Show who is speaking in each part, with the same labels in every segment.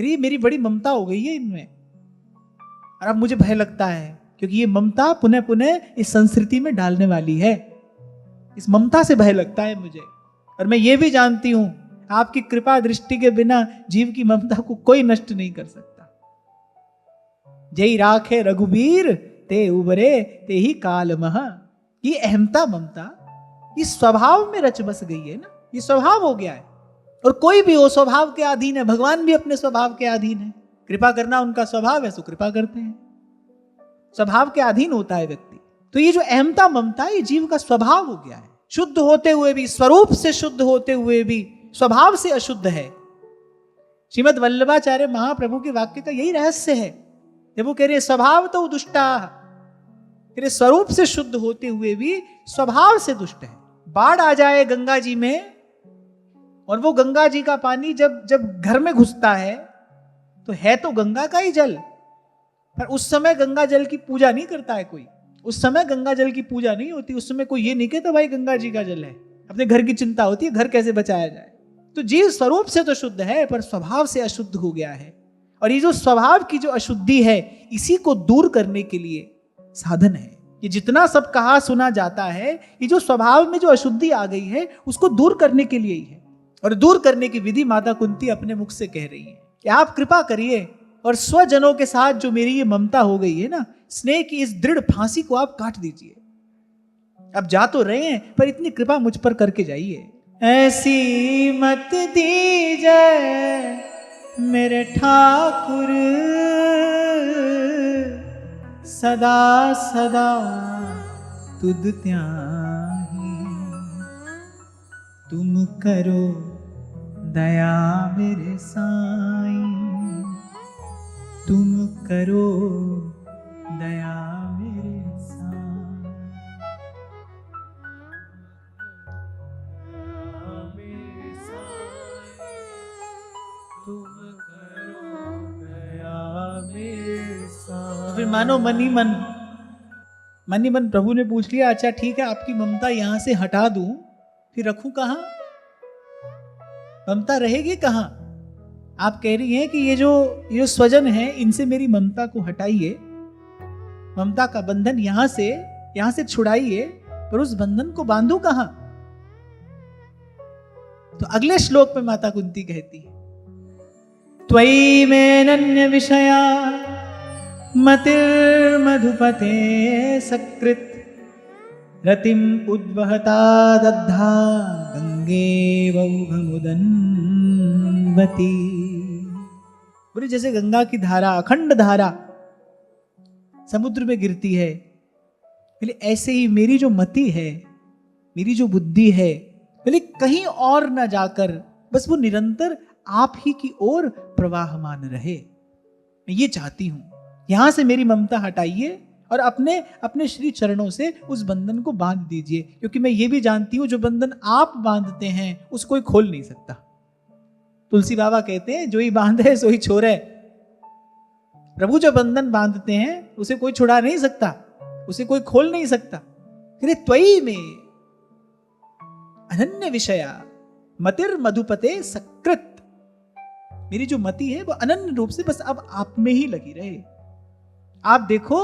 Speaker 1: ये मेरी बड़ी ममता हो गई है इनमें, और अब मुझे भय लगता है, क्योंकि ये ममता पुनः पुनः इस संस्कृति में डालने वाली है। इस ममता से भय लगता है मुझे। और मैं ये भी जानती हूं, आपकी कृपा दृष्टि के बिना जीव की ममता को कोई नष्ट नहीं कर सकता। जय राखे रघुवीर ते उबरे ते ही काल महा। ये अहमता ममता ये स्वभाव में रच बस गई है ना, ये स्वभाव हो गया है। और कोई भी हो स्वभाव के अधीन है, भगवान भी अपने स्वभाव के अधीन है। कृपा करना उनका स्वभाव है, सो कृपा करते हैं। स्वभाव के अधीन होता है व्यक्ति। तो ये जो अहमता ममता ये जीव का स्वभाव हो गया है। शुद्ध होते हुए भी, स्वरूप से शुद्ध होते हुए भी स्वभाव से अशुद्ध है। श्रीमद् वल्लभाचार्य महाप्रभु के वाक्य का यही रहस्य है। जब वो कह रहे स्वभाव तो दुष्टा, स्वरूप से शुद्ध होते हुए भी स्वभाव से दुष्ट है। बाढ़ आ जाए गंगा जी में, और वो गंगा जी का पानी जब जब घर में घुसता है तो है तो गंगा का ही जल, पर उस समय गंगा जल की पूजा नहीं करता है कोई। उस समय गंगा जल की पूजा नहीं होती। उस समय कोई ये नहीं कहता भाई गंगा जी का जल है। अपने घर की चिंता होती है, घर कैसे बचाया जाए। तो जीव स्वरूप से तो शुद्ध है, पर स्वभाव से अशुद्ध हो गया है। और ये जो स्वभाव की जो अशुद्धि है, इसी को दूर करने के लिए साधन है। ये जितना सब कहा सुना जाता है, ये जो स्वभाव में जो अशुद्धि आ गई है, उसको दूर करने के लिए ही है। और दूर करने की विधि माता कुंती अपने मुख से कह रही है कि आप कृपा करिए और स्वजनों के साथ जो मेरी ये ममता हो गई है ना, स्नेह की इस दृढ़ फांसी को आप काट दीजिए। अब जा तो रहे हैं, पर इतनी कृपा मुझ पर करके जाइए। ऐसी मत दीजिए मेरे ठाकुर, सदा सदा तुद त्याही। तुम करो दया मेरे साईं, तुम करो दया मेरे साईं। तुम करो दया मेरे साईं। फिर मानो मन ही मन प्रभु ने पूछ लिया, अच्छा ठीक है आपकी ममता यहां से हटा दूं, फिर रखूं कहां? ममता रहेगी कहां? आप कह रही हैं कि ये जो स्वजन है इनसे मेरी ममता को हटाइए, ममता का बंधन यहां से छुड़ाइए, पर उस बंधन को बांधू कहां? तो अगले श्लोक में माता कुंती कहती है, त्वयि मेनन्य विषया मतिर्मधुपते सकृत, रतिम उद्वहता दद्धा गंगे वौघमुदन्वती। बोले जैसे गंगा की धारा, अखंड धारा समुद्र में गिरती है, बोले ऐसे ही मेरी जो मति है, मेरी जो बुद्धि है, बोले कहीं और न जाकर बस वो निरंतर आप ही की ओर प्रवाहमान रहे। मैं ये चाहती हूं, यहां से मेरी ममता हटाइए और अपने श्री चरणों से उस बंधन को बांध दीजिए, क्योंकि मैं ये भी जानती हूं जो बंधन आप बांधते हैं उसको कोई खोल नहीं सकता। तुलसी बाबा कहते हैं जो ही बांधे सो ही छोड़े। प्रभु जो बंधन बांधते हैं उसे कोई छुड़ा नहीं सकता, उसे कोई खोल नहीं सकता। फिर त्वयि में अनन्य विषया मतिर मधुपते सकृत, मेरी जो मति है वो अनन्य रूप से बस अब आप में ही लगी रहे। आप देखो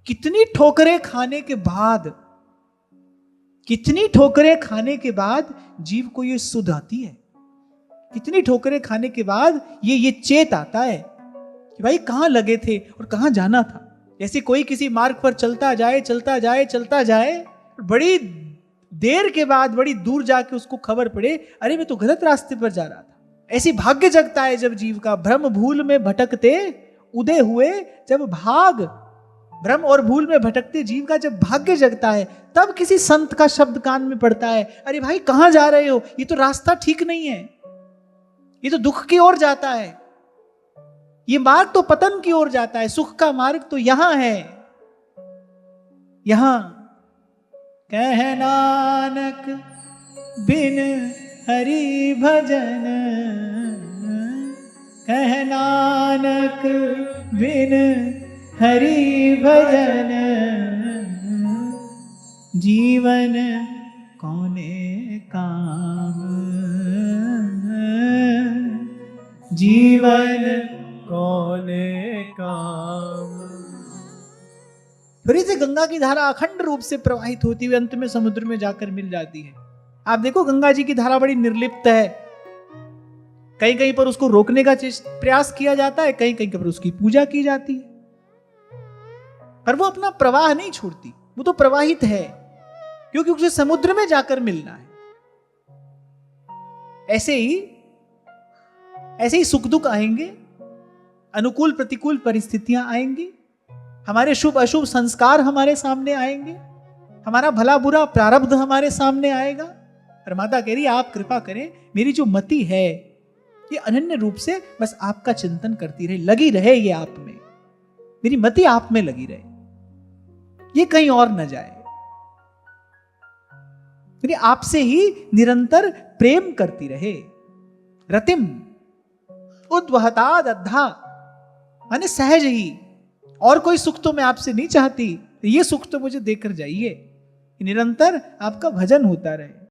Speaker 1: कितनी ठोकरें खाने के बाद जीव को ये सुध आती है। कितनी ठोकरें खाने के बाद ये चेत आता है कि भाई कहां लगे थे और कहां जाना था। जैसे कोई किसी मार्ग पर चलता जाए, बड़ी देर के बाद बड़ी दूर जाके उसको खबर पड़े, अरे मैं तो गलत रास्ते पर जा रहा था। ऐसी भाग्य जगता है जब जीव का भ्रम भूल में भटकते उदय हुए, जब भ्रम और भूल में भटकते जीव का जब भाग्य जगता है, तब किसी संत का शब्द कान में पड़ता है, अरे भाई कहां जा रहे हो, ये तो रास्ता ठीक नहीं है, ये तो दुख की ओर जाता है, ये मार्ग तो पतन की ओर जाता है, सुख का मार्ग तो यहां है। यहां कह नानक बिन हरि भजन, कह नानक बिन हरि भजन, जीवन कौने काम,
Speaker 2: जीवन कौने काम।
Speaker 1: फिर से गंगा की धारा अखंड रूप से प्रवाहित होती हुई अंत में समुद्र में जाकर मिल जाती है। आप देखो गंगा जी की धारा बड़ी निर्लिप्त है, कहीं कहीं पर उसको रोकने का प्रयास किया जाता है, कहीं कहीं पर उसकी पूजा की जाती है, पर वो अपना प्रवाह नहीं छोड़ती, वो तो प्रवाहित है क्योंकि उसे समुद्र में जाकर मिलना है। ऐसे ही सुख दुख आएंगे, अनुकूल प्रतिकूल परिस्थितियां आएंगी, हमारे शुभ अशुभ संस्कार हमारे सामने आएंगे, हमारा भला बुरा प्रारब्ध हमारे सामने आएगा। और माता कह रही आप कृपा करें, मेरी जो मति है ये अनन्य रूप से बस आपका चिंतन करती रहे, लगी रहे ये आप में, मेरी मति आप में लगी रहे, ये कहीं और न जाए, मेरी आपसे ही निरंतर प्रेम करती रहे। रतिम उद्वहता दद्धा, माने सहज ही, और कोई सुख तो मैं आपसे नहीं चाहती, ये सुख तो मुझे देकर जाइए, निरंतर आपका भजन होता रहे।